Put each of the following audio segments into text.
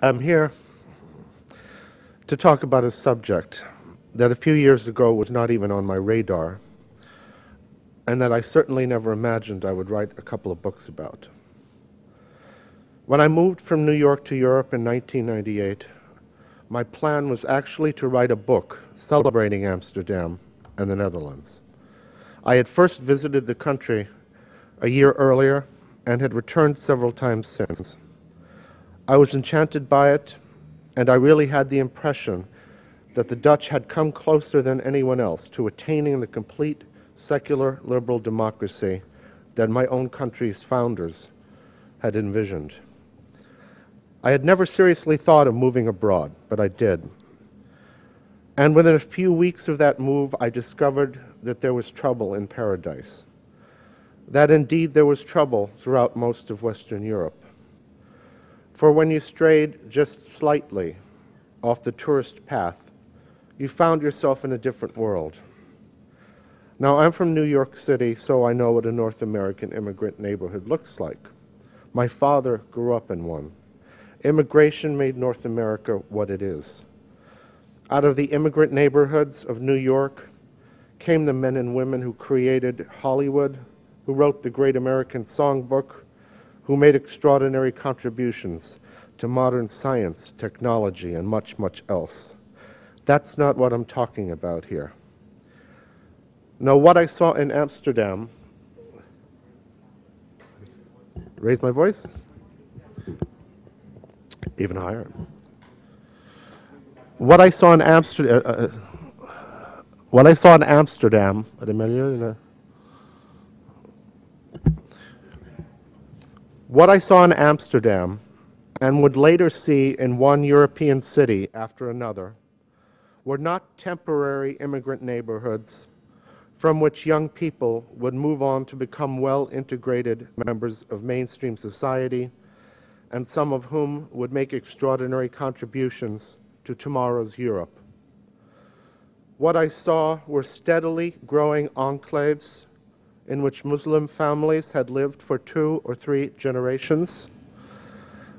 I'm here to talk about a subject that a few years ago was not even on my radar, and that I certainly never imagined I would write a couple of books about. When I moved from New York to Europe in 1998, my plan was actually to write a book celebrating Amsterdam and the Netherlands. I had first visited the country a year earlier and had returned several times since. I was enchanted by it, and I really had the impression that the Dutch had come closer than anyone else to attaining the complete secular liberal democracy that my own country's founders had envisioned. I had never seriously thought of moving abroad, but I did. And within a few weeks of that move, I discovered that there was trouble in paradise. That indeed there was trouble throughout most of Western Europe. For when you strayed just slightly off the tourist path, you found yourself in a different world. Now, I'm from New York City, so I know what a North American immigrant neighborhood looks like. My father grew up in one. Immigration made North America what it is. Out of the immigrant neighborhoods of New York came the men and women who created Hollywood, who wrote the Great American Songbook, who made extraordinary contributions to modern science, technology, and much, much else. That's not what I'm talking about here. No, what I saw in Amsterdam, raise my voice? Even higher. What I saw in Amsterdam, what I saw in Amsterdam, what I saw in Amsterdam and would later see in one European city after another were not temporary immigrant neighborhoods from which young people would move on to become well-integrated members of mainstream society, and some of whom would make extraordinary contributions to tomorrow's Europe. What I saw were steadily growing enclaves in which Muslim families had lived for 2 or 3 generations,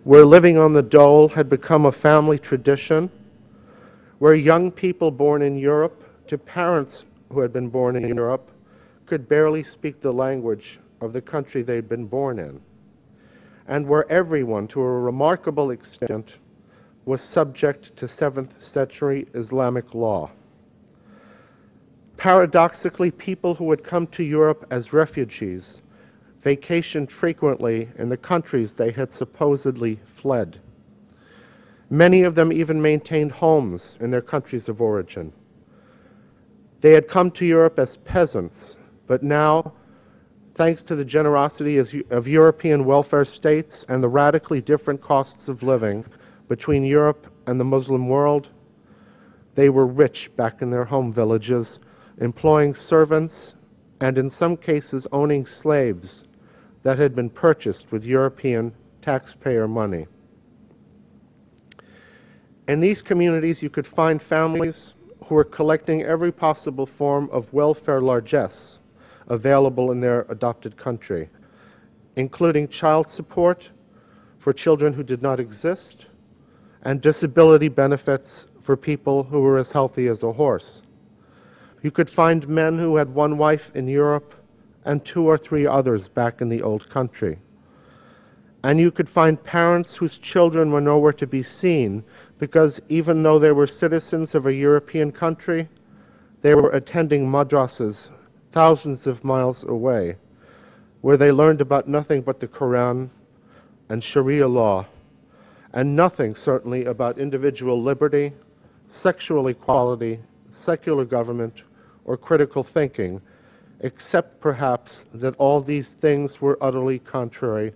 where living on the dole had become a family tradition, where young people born in Europe to parents who had been born in Europe could barely speak the language of the country they'd been born in, and where everyone, to a remarkable extent, was subject to 7th century Islamic law. Paradoxically, people who had come to Europe as refugees vacationed frequently in the countries they had supposedly fled. Many of them even maintained homes in their countries of origin. They had come to Europe as peasants, but now, thanks to the generosity of European welfare states and the radically different costs of living between Europe and the Muslim world, they were rich back in their home villages, employing servants and in some cases owning slaves that had been purchased with European taxpayer money. In these communities, you could find families who were collecting every possible form of welfare largesse available in their adopted country, including child support for children who did not exist and disability benefits for people who were as healthy as a horse. You could find men who had one wife in Europe and 2 or 3 others back in the old country. And you could find parents whose children were nowhere to be seen because even though they were citizens of a European country, they were attending madrasas thousands of miles away, where they learned about nothing but the Quran and Sharia law, and nothing certainly about individual liberty, sexual equality, secular government, or critical thinking, except perhaps that all these things were utterly contrary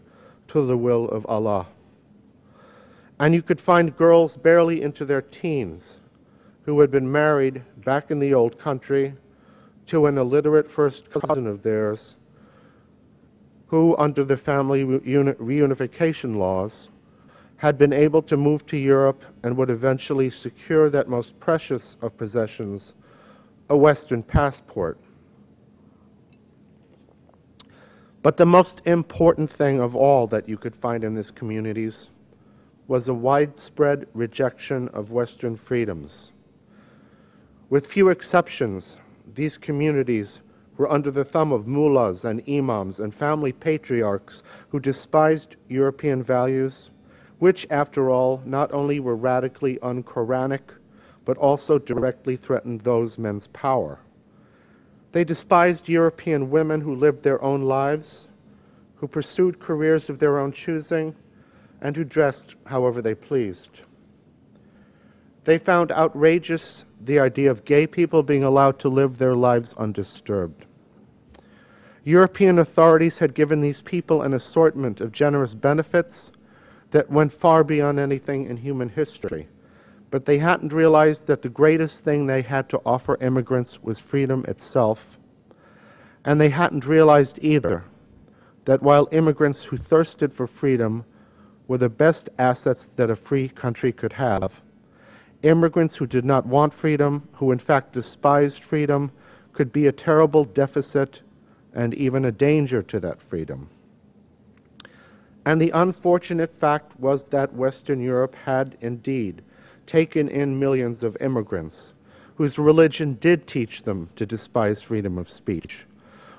to the will of Allah. And you could find girls barely into their teens who had been married back in the old country to an illiterate first cousin of theirs who, under the family reunification laws, had been able to move to Europe and would eventually secure that most precious of possessions, a Western passport. But the most important thing of all that you could find in these communities was a widespread rejection of Western freedoms. With few exceptions, these communities were under the thumb of mullahs and imams and family patriarchs who despised European values, which, after all, not only were radically un-Quranic, but also directly threatened those men's power. They despised European women who lived their own lives, who pursued careers of their own choosing, and who dressed however they pleased. They found outrageous the idea of gay people being allowed to live their lives undisturbed. European authorities had given these people an assortment of generous benefits that went far beyond anything in human history, but they hadn't realized that the greatest thing they had to offer immigrants was freedom itself, and they hadn't realized either that while immigrants who thirsted for freedom were the best assets that a free country could have, immigrants who did not want freedom, who in fact despised freedom, could be a terrible deficit and even a danger to that freedom. And the unfortunate fact was that Western Europe had indeed taken in millions of immigrants whose religion did teach them to despise freedom of speech,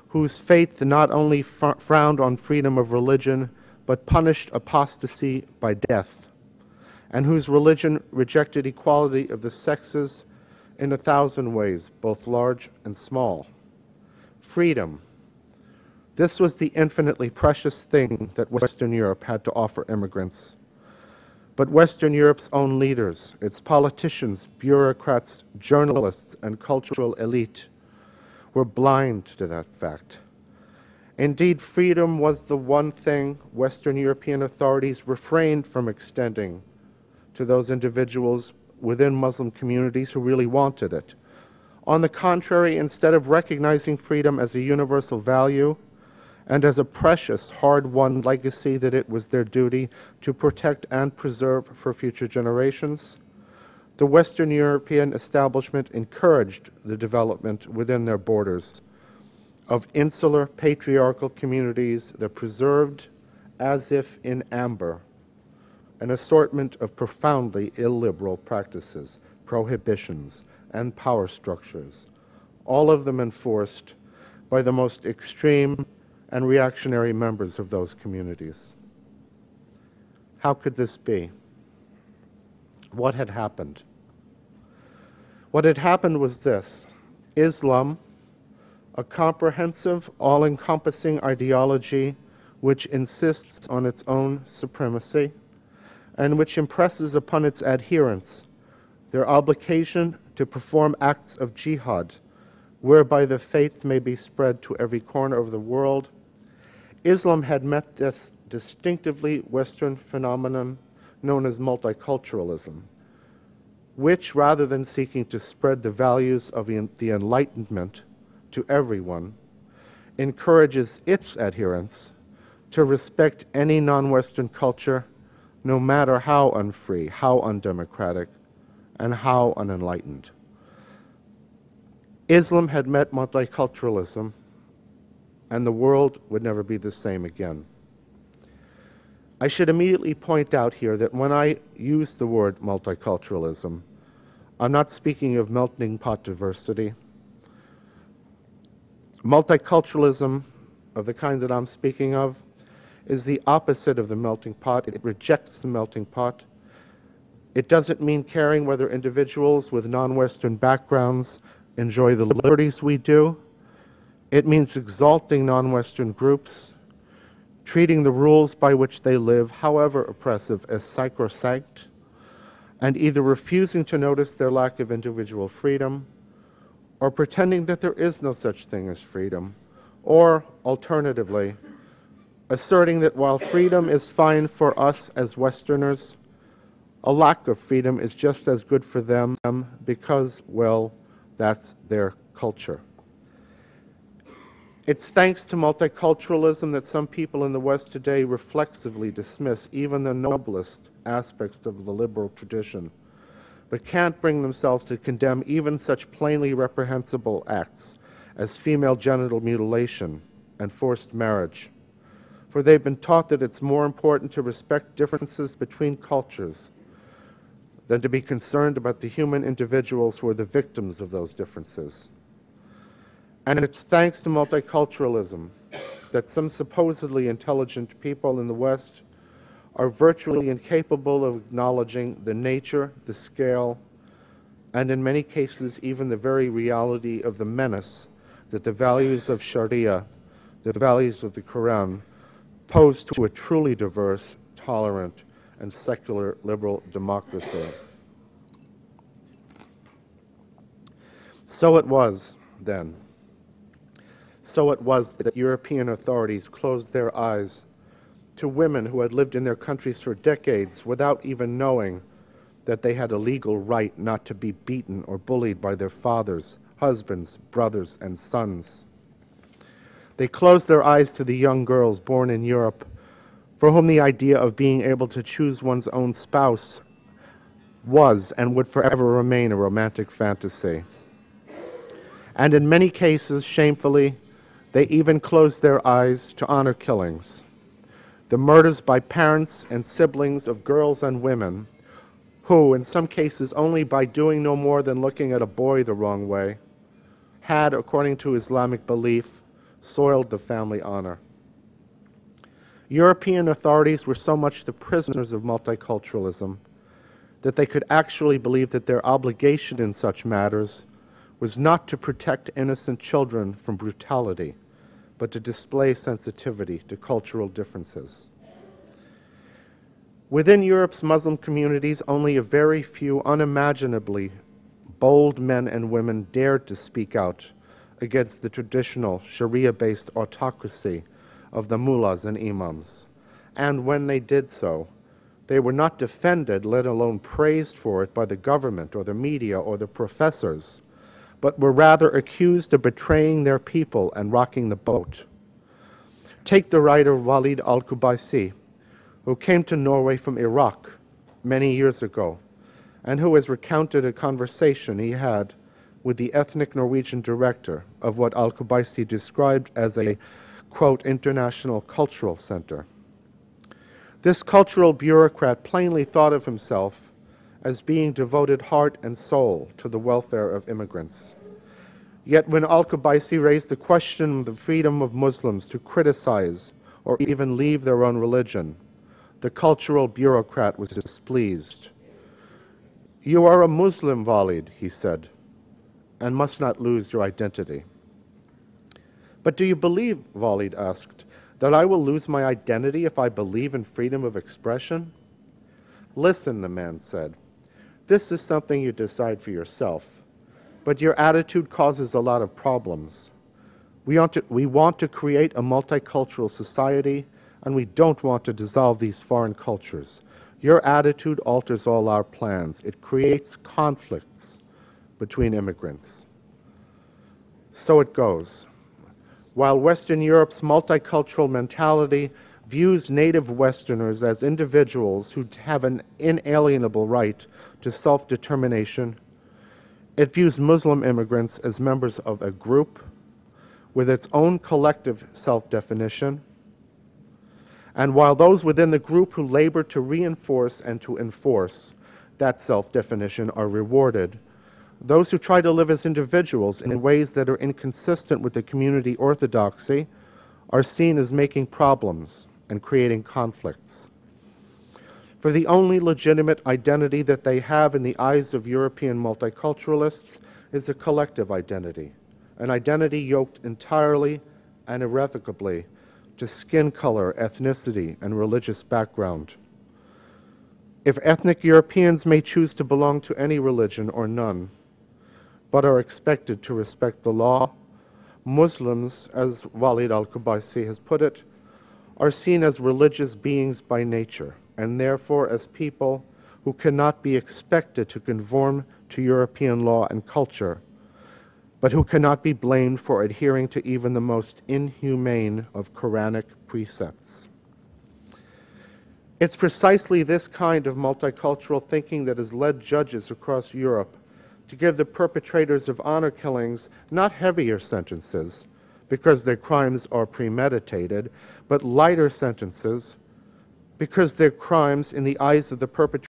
whose faith not only frowned on freedom of religion, but punished apostasy by death, and whose religion rejected equality of the sexes in 1,000 ways, both large and small. Freedom. This was the infinitely precious thing that Western Europe had to offer immigrants. But Western Europe's own leaders, its politicians, bureaucrats, journalists, and cultural elite were blind to that fact. Indeed, freedom was the one thing Western European authorities refrained from extending to those individuals within Muslim communities who really wanted it. On the contrary, instead of recognizing freedom as a universal value and as a precious, hard-won legacy that it was their duty to protect and preserve for future generations, the Western European establishment encouraged the development within their borders of insular patriarchal communities that preserved, as if in amber, an assortment of profoundly illiberal practices, prohibitions, and power structures, all of them enforced by the most extreme and reactionary members of those communities. How could this be? What had happened? What had happened was this: Islam, a comprehensive, all-encompassing ideology which insists on its own supremacy and which impresses upon its adherents their obligation to perform acts of jihad, whereby the faith may be spread to every corner of the world. Islam had met this distinctively Western phenomenon known as multiculturalism, which, rather than seeking to spread the values of the Enlightenment to everyone, encourages its adherents to respect any non-Western culture, no matter how unfree, how undemocratic, and how unenlightened. Islam had met multiculturalism, and the world would never be the same again. I should immediately point out here that when I use the word multiculturalism, I'm not speaking of melting pot diversity. Multiculturalism of the kind that I'm speaking of is the opposite of the melting pot. It rejects the melting pot. It doesn't mean caring whether individuals with non-Western backgrounds enjoy the liberties we do. It means exalting non-Western groups, treating the rules by which they live, however oppressive, as sacrosanct, and either refusing to notice their lack of individual freedom, or pretending that there is no such thing as freedom, or, alternatively, asserting that while freedom is fine for us as Westerners, a lack of freedom is just as good for them because, well, that's their culture. It's thanks to multiculturalism that some people in the West today reflexively dismiss even the noblest aspects of the liberal tradition, but can't bring themselves to condemn even such plainly reprehensible acts as female genital mutilation and forced marriage, for they've been taught that it's more important to respect differences between cultures than to be concerned about the human individuals who are the victims of those differences. And it's thanks to multiculturalism that some supposedly intelligent people in the West are virtually incapable of acknowledging the nature, the scale, and in many cases even the very reality of the menace that the values of Sharia, the values of the Quran, pose to a truly diverse, tolerant, and secular liberal democracy. So it was then. So it was that European authorities closed their eyes to women who had lived in their countries for decades without even knowing that they had a legal right not to be beaten or bullied by their fathers, husbands, brothers, and sons. They closed their eyes to the young girls born in Europe for whom the idea of being able to choose one's own spouse was and would forever remain a romantic fantasy. And in many cases, shamefully, they even closed their eyes to honor killings, the murders by parents and siblings of girls and women who, in some cases only by doing no more than looking at a boy the wrong way, had, according to Islamic belief, soiled the family honor. European authorities were so much the prisoners of multiculturalism that they could actually believe that their obligation in such matters was not to protect innocent children from brutality, but to display sensitivity to cultural differences. Within Europe's Muslim communities, only a very few unimaginably bold men and women dared to speak out against the traditional Sharia-based autocracy of the mullahs and imams. And when they did so, they were not defended, let alone praised for it by the government or the media or the professors, but were rather accused of betraying their people and rocking the boat. Take the writer Walid al-Qubaisi, who came to Norway from Iraq many years ago, and who has recounted a conversation he had with the ethnic Norwegian director of what al-Qubaisi described as a, quote, international cultural center. This cultural bureaucrat plainly thought of himself as being devoted heart and soul to the welfare of immigrants. Yet when al-Qubaisi raised the question of the freedom of Muslims to criticize or even leave their own religion, the cultural bureaucrat was displeased. "You are a Muslim, Walid," he said, "and must not lose your identity." "But do you believe," Walid asked, "that I will lose my identity if I believe in freedom of expression?" "Listen," the man said, "this is something you decide for yourself, but your attitude causes a lot of problems. We want to create a multicultural society, and we don't want to dissolve these foreign cultures. Your attitude alters all our plans. It creates conflicts between immigrants." So it goes. While Western Europe's multicultural mentality views native Westerners as individuals who have an inalienable right to self-determination, it views Muslim immigrants as members of a group with its own collective self-definition. And while those within the group who labor to reinforce and to enforce that self-definition are rewarded, those who try to live as individuals in ways that are inconsistent with the community orthodoxy are seen as making problems and creating conflicts. For the only legitimate identity that they have in the eyes of European multiculturalists is a collective identity, an identity yoked entirely and irrevocably to skin color, ethnicity, and religious background. If ethnic Europeans may choose to belong to any religion or none, but are expected to respect the law, Muslims, as Walid al-Qubaisi has put it, are seen as religious beings by nature, and therefore as people who cannot be expected to conform to European law and culture, but who cannot be blamed for adhering to even the most inhumane of Quranic precepts. It's precisely this kind of multicultural thinking that has led judges across Europe to give the perpetrators of honor killings not heavier sentences because their crimes are premeditated, but lighter sentences because their crimes, in the eyes of the perpetrators,